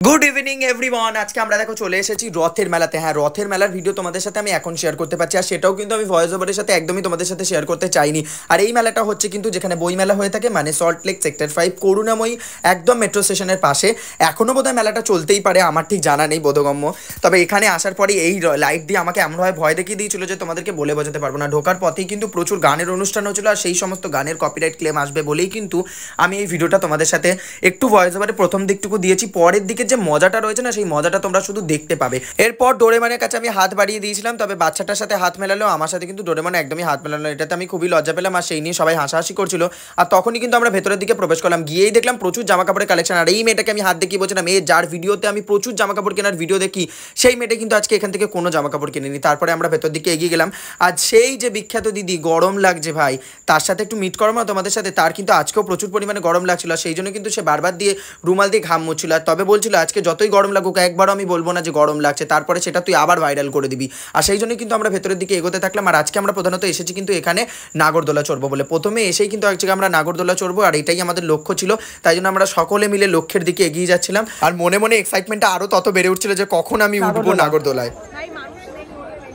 Good evening everyone. আজকে আমরা দেখো চলে এসেছি রথের মেলাতে। হ্যাঁ, রথের মেলার ভিডিও তোমাদের সাথে আমি এখন শেয়ার করতে পারছি, আর সেটাও কিন্তু আমি ভয়েস ওভারের সাথে একদমই তোমাদের সাথে শেয়ার করতে চাইনি। আর এই মেলাটা হচ্ছে কিন্তু যেখানে বই মেলা হয়ে থাকে, মানে সল্ট লেক সেক্টর 5 করুণাময়ী একদম মেট্রো স্টেশনের পাশে। এখনও বোধহয় মেলাটা চলতেই পারে, আমার ঠিক জানা নেই, বোধগম্য। তবে এখানে আসার পরে এই লাইট দিয়ে আমাকে এমনভাবে ভয় দেখিয়ে দিয়েছিল যে তোমাদেরকে বলে বোঝাতে পারবো না। ঢোকার পথেই কিন্তু প্রচুর গানের অনুষ্ঠান হচ্ছিল, আর সেই সমস্ত গানের কপিরাইট ক্লেম আসবে বলেই কিন্তু আমি এই ভিডিওটা তোমাদের সাথে একটু ভয়েস ওভারে প্রথম দিকটুকু দিয়েছি। পরের দিকে যে মজাটা রয়েছে না, সেই মজাটা তোমরা শুধু দেখতে পাবে। এরপর ডোরেমনের কাছে আমি হাত বাড়িয়ে দিয়েছিলাম, তবে বাচ্চাটার সাথে হাত মেলালো, আমার সাথে কিন্তু ডোরেমন একদমই হাত মেলালো। এটাতে আমি খুবই লজ্জা পেলাম, আর সেই নিয়ে সবাই হাসাহাসি করছিল। আর তখনই কিন্তু আমরা ভেতরের দিকে প্রবেশ করলাম, গিয়েই দেখলাম প্রচুর জামা কাপড়ের কালেকশন। আর এই মেয়েটাকে আমি হাত দেখিয়ে বলছিলাম, এই যার ভিডিওতে আমি প্রচুর জামা কাপড় কেনার ভিডিও দেখি, সেই মেয়েটা কিন্তু আজকে এখান থেকে কোনো জামা কাপড় কিনেনি। তারপরে আমরা ভেতর দিকে এগিয়ে গেলাম। আজ সেই যে বিখ্যাত দিদি, গরম লাগছে ভাই, তার সাথে একটু মিট করবো না তোমাদের সাথে। তার কিন্তু আজকেও প্রচুর পরিমাণে গরম লাগছিল, সেই জন্য কিন্তু সে বারবার দিয়ে রুমাল দিয়ে ঘাম মুছছিল। আর তবে বলছিল আজকে যতই গরম লাগুক একবারও আমি বলবো না যে গরম লাগছে, তারপরে সেটা তুই আবার ভাইরাল করে দিবি। আর সেই জন্য কিন্তু আমরা ভেতরের দিকে এগোতে থাকলাম। আর আজকে আমরা প্রধানত এসেছি কিন্তু এখানে নাগরদোলা চড়বো বলে। প্রথমে এসেই কিন্তু আজকে আমরা নাগরদোলা চড়বো, আর এটাই আমাদের লক্ষ্য ছিল। তাই জন্য আমরা সকলে মিলে লক্ষ্যের দিকে এগিয়ে যাচ্ছিলাম। আর মনে মনে এক্সাইটমেন্টটা আরো তত বেড়ে উঠছিল যে কখন আমি উঠবো নাগরদোলায়।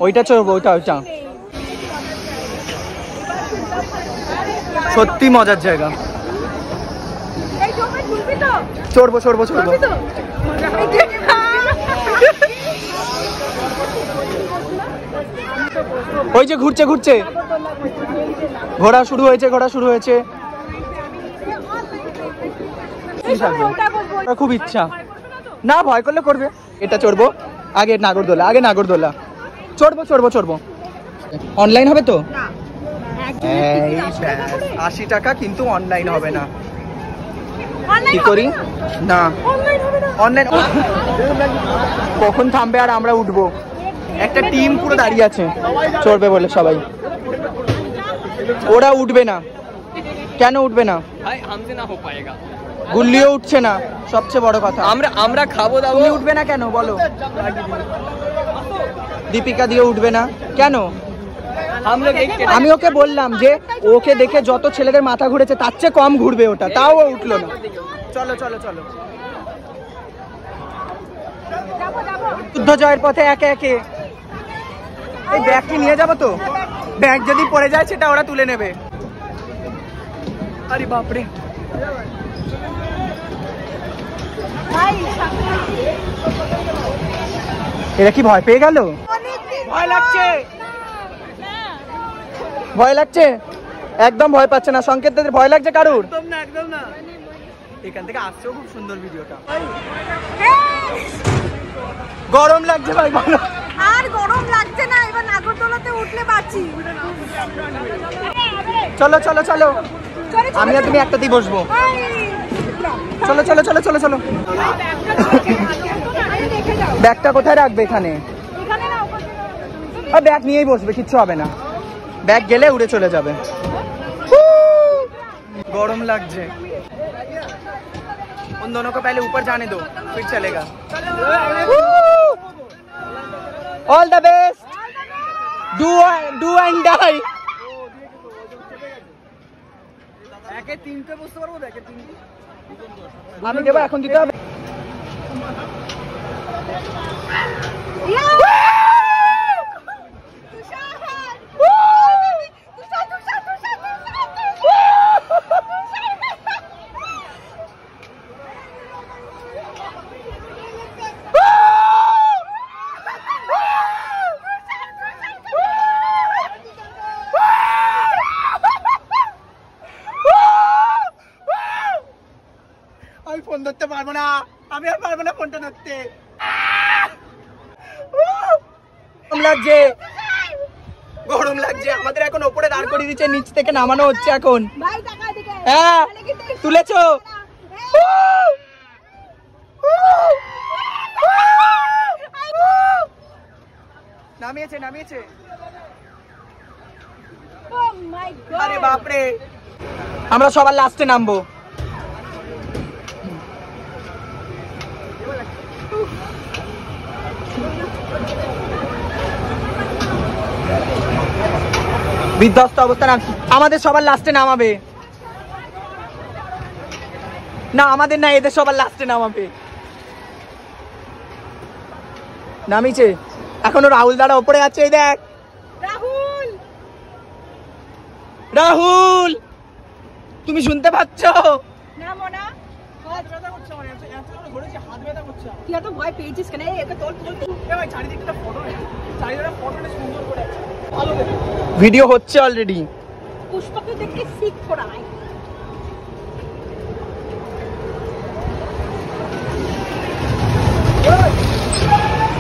ওইটা চড়বো, ওইটা সত্যি মজার জায়গা। চড়বো চড়বো চড়বো। ওই যে ঘুরছে ঘুরছে, ঘোড়া শুরু হয়েছে, ঘোড়া শুরু হয়েছে। খুব ইচ্ছা, না ভয় করলে করবে। এটা চড়বো আগে, নাগরদোলা আগে, নাগরদোলা চড়বো চড়বো চড়বো। অনলাইন হবে তো? 80 টাকা, কিন্তু অনলাইন হবে না। কি করি না, অনলাইন কখন থামবে আর আমরা উঠবো? একটা টিম পুরো দাঁড়িয়ে আছে চড়বে বলে সবাই। ওরা উঠবে না কেন? উঠবে না, গুল্লিও উঠছে না, সবচেয়ে বড় কথা। আমরা খাবো দাবো, তুমি উঠবে না কেন বলো? দীপিকা দিয়ে উঠবে না কেন? আমি ওকে বললাম যে ওকে দেখে যত ছেলেদের মাথা ঘুরেছে তার চেয়ে কম ঘুরবে ওটা, তাও ও উঠলো না। চলো চলো চলো, যুদ্ধ জয়ের পথে একে একে। এই ব্যাগ কি নিয়ে যাবো তো? ব্যাগ যদি পড়ে যায় সেটা ওরা তুলে নেবে। আরে বাপরে, এরা কি ভয় পেয়ে গেল? ভয় লাগছে, ভয় লাগছে? একদম ভয় পাচ্ছে না সংকেত, ভয় লাগছে কারুর? একদম না, একদম না। এখান থেকে আসছেও খুব সুন্দর ভিডিওটা। গরম লাগছে ভাই, আর গরম লাগছে না, এবার নাগরদোলাতে উঠলে বাঁচি। চলো চলো চলো, আমি আর তুমি একটাতেই বসবো। চলো চলো চলো চলো চলো। ব্যাগটা কোথায় রাখবে? এখানে। ব্যাগ নিয়েই বসবে, কিচ্ছু হবে না। ব্যাগ গেলে উড়ে চলে যাবে। गरम লাগছে। उन दोनों को पहले ऊपर जाने दो, फिर चलेगा। All the best, do and die. একে তিনটে বসতে পারবো? একে তিনটে আমি দেবো, এখন দিতে হবে। আমি ফোন ধরতে পারবো না, আমি আর পারবো না ফোনটা ধরতে। গরম লাগছে, গরম লাগছে। আমাদের এখন ওপরে দাঁড় করিয়ে দিচ্ছে, নিচ থেকে নামানো হচ্ছে এখন। হ্যাঁ তুলেছো? নামিয়েছে নামিয়েছে। আরে বাপরে, আমরা সবার লাস্টে নামবো। বিধ্বস্ত অবস্থা না, আমাদের সবার লাস্টে নামাবে না, আমাদের না, এদের সবার লাস্টে নামাবে। নামিছে এখনো রাহুল দাদা উপরে আছে এই দেখ রাহুল রাহুল তুমি শুনতে পাচ্ছ না মোনা হাত ব্যথা করছে আমার এত ঘুরেছে হাত ব্যথা করছে তুই এত ভয় পেয়েছিস কেন এটা তোর ভাই চারিদিকটা ফটো চারিদিকটা ফটোটা সুন্দর করে আছে ভালো ভিডিও হচ্ছে অলরেডি পুষ্পকে দেখে শিখ পড়াই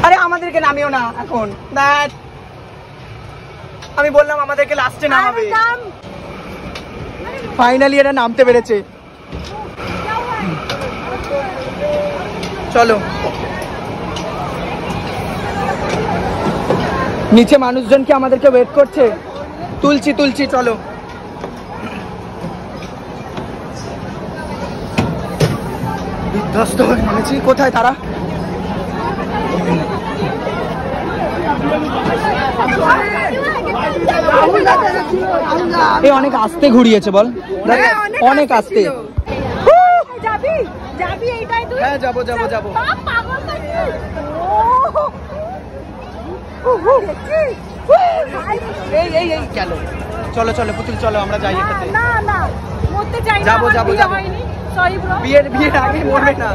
আরে আমাদেরকে নামিও না এখন দ্যাট আমি বললাম আমাদেরকে লাস্টে নামাবে ফাইনালি এরা নামতে পেরেছে চলো নিচে মানুষজন কি আমাদেরকে ওয়েট করছে তুলছি তুলছি চলো বিধ্বস্ত হয়ে নেমেছি কোথায় তারা এই অনেক আস্তে ঘুরিয়েছে বল অনেক আস্তে যাবি যাবি এইটাই তুই হ্যাঁ যাবো যাবো যাবো পাগল নাকি এই এই এই চলো চলো চলো পুতুল চলো আমরা যাই এটাতে না না মরতে চাই না যাবো যাবো যাবো সরি ব্রো বিয়ের আগে মরবে না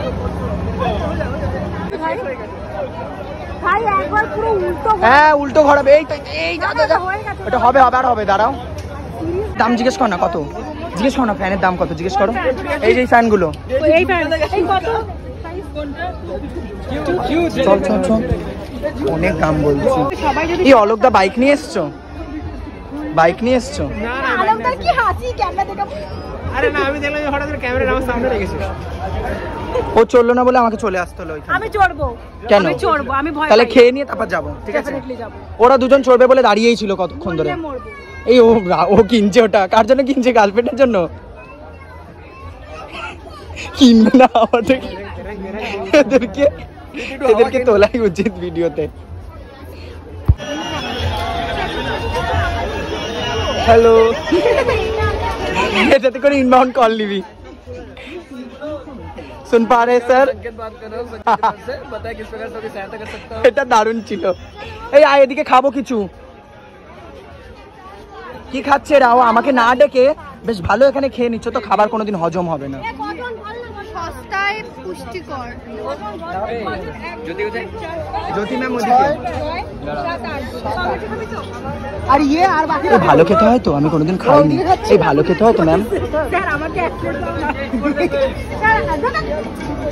ভাই একবার পুরো উল্টো হ্যাঁ উল্টো ঘোরাবে এই তো এই যা যা এটা হবে আবার হবে দাঁড়াও দাম জিজ্ঞেস কর না কত জিজ্ঞেস করো না ফ্যানের দাম কত জিজ্ঞেস করো এই যে ফ্যান গুলো এই ফ্যান এই কত চল চল চল অনেক দাম বলছি এই অলোকদা বাইক নিয়ে এসছো বাইক নিয়ে এসছো আলমদার কি হাসি ক্যামেরা দেখা আরে না আমি দেখলাম হঠাৎ করে ক্যামেরা আমার সামনে রেখেছিস ও চললো না বলে আমাকে চলে আসতে হলো আমি চড়বো কেন আমি চড়বো আমি ভয় তাহলে খেয়ে নিয়ে তারপর যাবো ঠিক আছে ডেফিনেটলি যাব ওরা দুজন চড়বে বলে দাঁড়িয়েই ছিল কতক্ষণ ধরে মরবো এই ও কিনছে ওটা কার জন্য কিনছে গার্লফ্রেন্ডের জন্য কিনবে না আমাদের এদেরকে তোলাই উচিত ভিডিওতে হ্যালো এটাতে করে ইনবাউন্ড কল নিবি सुन पा रहे सर এটা দারুণ ছিল এই আয় এদিকে খাবো কিছু কি খাচ্ছে রাও আমাকে না ডেকে বেশ ভালো এখানে খেয়ে নিচ্ছ তো খাবার কোনোদিন হজম হবে না সস্তায় পুষ্টিকর জ্যোতি ম্যাম ওদিকে আর ইয়ে আর বাকি ভালো খেতে হয় তো আমি কোনোদিন খাইনি এই ভালো খেতে হয় তো ম্যাম স্যার আমাকে এক প্লেট দাও না স্যার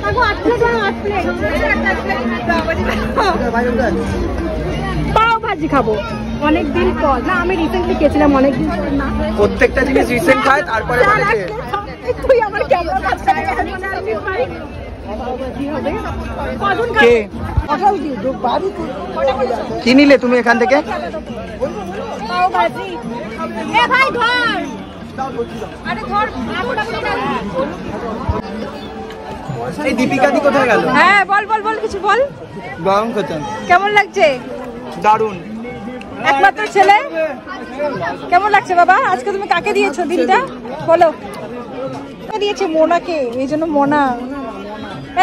আগো 8 প্লেট দাও 8 প্লেট পাও ভাজি খাবো অনেক দিন পর না আমি রিসেন্টলি খেয়েছিলাম অনেক দিন পর না প্রত্যেকটা জিনিস রিসেন্ট খায় তারপরে বলেছে তুই আমার ক্যামেরা কাছে কে কি নিলে তুমি এখান থেকে পাও ভাজি এ ভাই ধর আরে ধর এই দীপিকা দি কোথায় গেল হ্যাঁ বল বল বল কিছু বল গরম খেতেন কেমন লাগছে দারুণ একমাত্র ছেলে কেমন লাগছে বাবা আজকে তুমি কাকে দিয়েছো দিনটা বলো দিয়েছে মোনাকে এই জন্য মোনা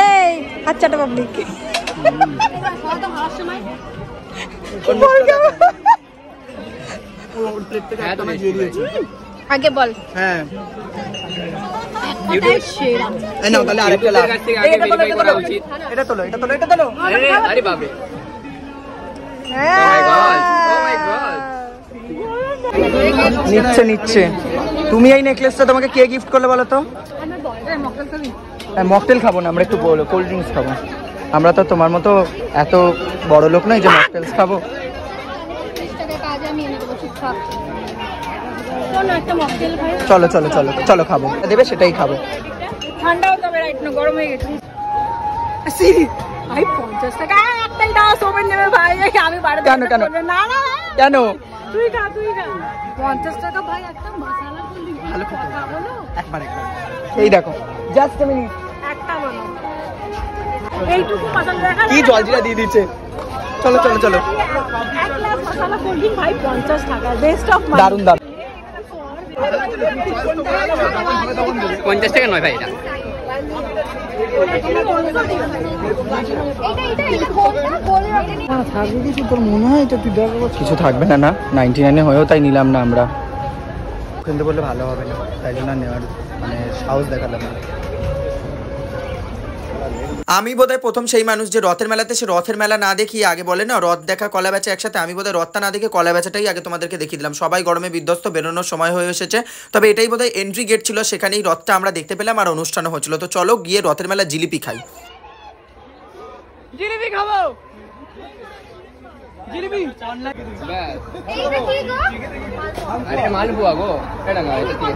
এই হাত চাটা পাবলিক আগে বল হ্যাঁ সেরা নাও তাহলে আরেকটা লাভ এটা তোলো এটা তোলো এটা তোলো আরে বাবা নিচ্ছে নিচ্ছে তুমি এই নেকলেসটা তোমাকে কে গিফট করলে বলো তো মকটেল খাবো না আমরা একটু বলো কোল্ড ড্রিঙ্কস খাবো আমরা তো তোমার মতো এত বড় লোক নয় যে মকটেলস খাবো চলো চলো চলো চলো খাবো দেবে সেটাই খাবো ঠান্ডাও তবে রাইট না গরম হয়ে গেছে ভাই 50 টাকা একটাই দাও সোমেন নেবে ভাই আমি বাড়িতে কেন কেন না না কেন তুই খা 50 টাকা ভাই একটা মশলা করলি ভালো খেতে কথা বলো একবার এই দেখো জাস্ট a minute একটা বলো এইটুকু মশলা দেখা কি জলজিরা দিয়ে দিচ্ছে চলো চলো চলো এক গ্লাস মশলা কোল্ড ড্রিঙ্ক ভাই 50 টাকা বেস্ট অফ মাই দারুণ দারুণ 50 টাকা নয় ভাই এটা তোর মনে হয় এটা তুই কিছু থাকবে না, না 99 হয়েও তাই নিলাম না আমরা। কিন্তু বললে ভালো হবে না, তাই জন্য নেওয়ার মানে সাহস দেখালাম না। আমি বোধহয় প্রথম সেই মানুষ যে রথের মেলাতে সে রথের মেলা না দেখিয়ে আগে বলে না রথ দেখা কলা বেচা একসাথে, আমি বোধহয় রথটা না দেখে কলা বেচাটাই আগে তোমাদেরকে দেখিয়ে দিলাম। সবাই গরমে বিধ্বস্ত, বেরোনোর সময় হয়ে এসেছে, তবে এটাই বোধহয় এন্ট্রি গেট ছিল, সেখানেই রথটা আমরা দেখতে পেলাম আর অনুষ্ঠানও হচ্ছিল। তো চলো গিয়ে রথের মেলা জিলিপি খাই। জিলিপি খাবো, জিলিপি আরে মালপোয়া গো, এটা না এটা কি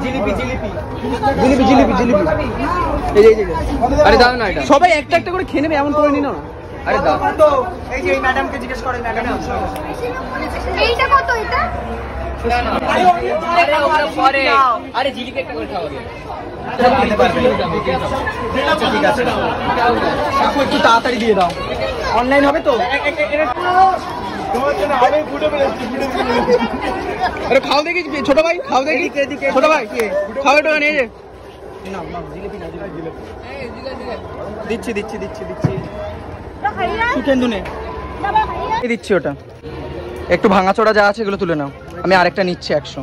জিলিপি জিলিপি জিলিপি জিলিপি জিলিপি এই যে আরে দাও না, এটা সবাই একটা একটা করে খেয়ে নেবে এমন করে নি না। আরে দাও তো এই যে এই ম্যাডামকে জিজ্ঞেস করে, ম্যাডাম এইটা কত? এটা আরে জিলিপি একটা করে খাও। ঠিক আছে, একটু তাড়াতাড়ি দিয়ে দাও, অনলাইন হবে তো? আরে খাও দেখি ছোট ভাই, খাও দেখি ছোট ভাই, খাও এটা নিয়ে যে দিচ্ছি দিচ্ছি দিচ্ছি দিচ্ছি চিকেন নে দিচ্ছি। ওটা একটু ভাঙাচোরা যা আছে এগুলো তুলে নাও, আমি আরেকটা নিচ্ছি 100।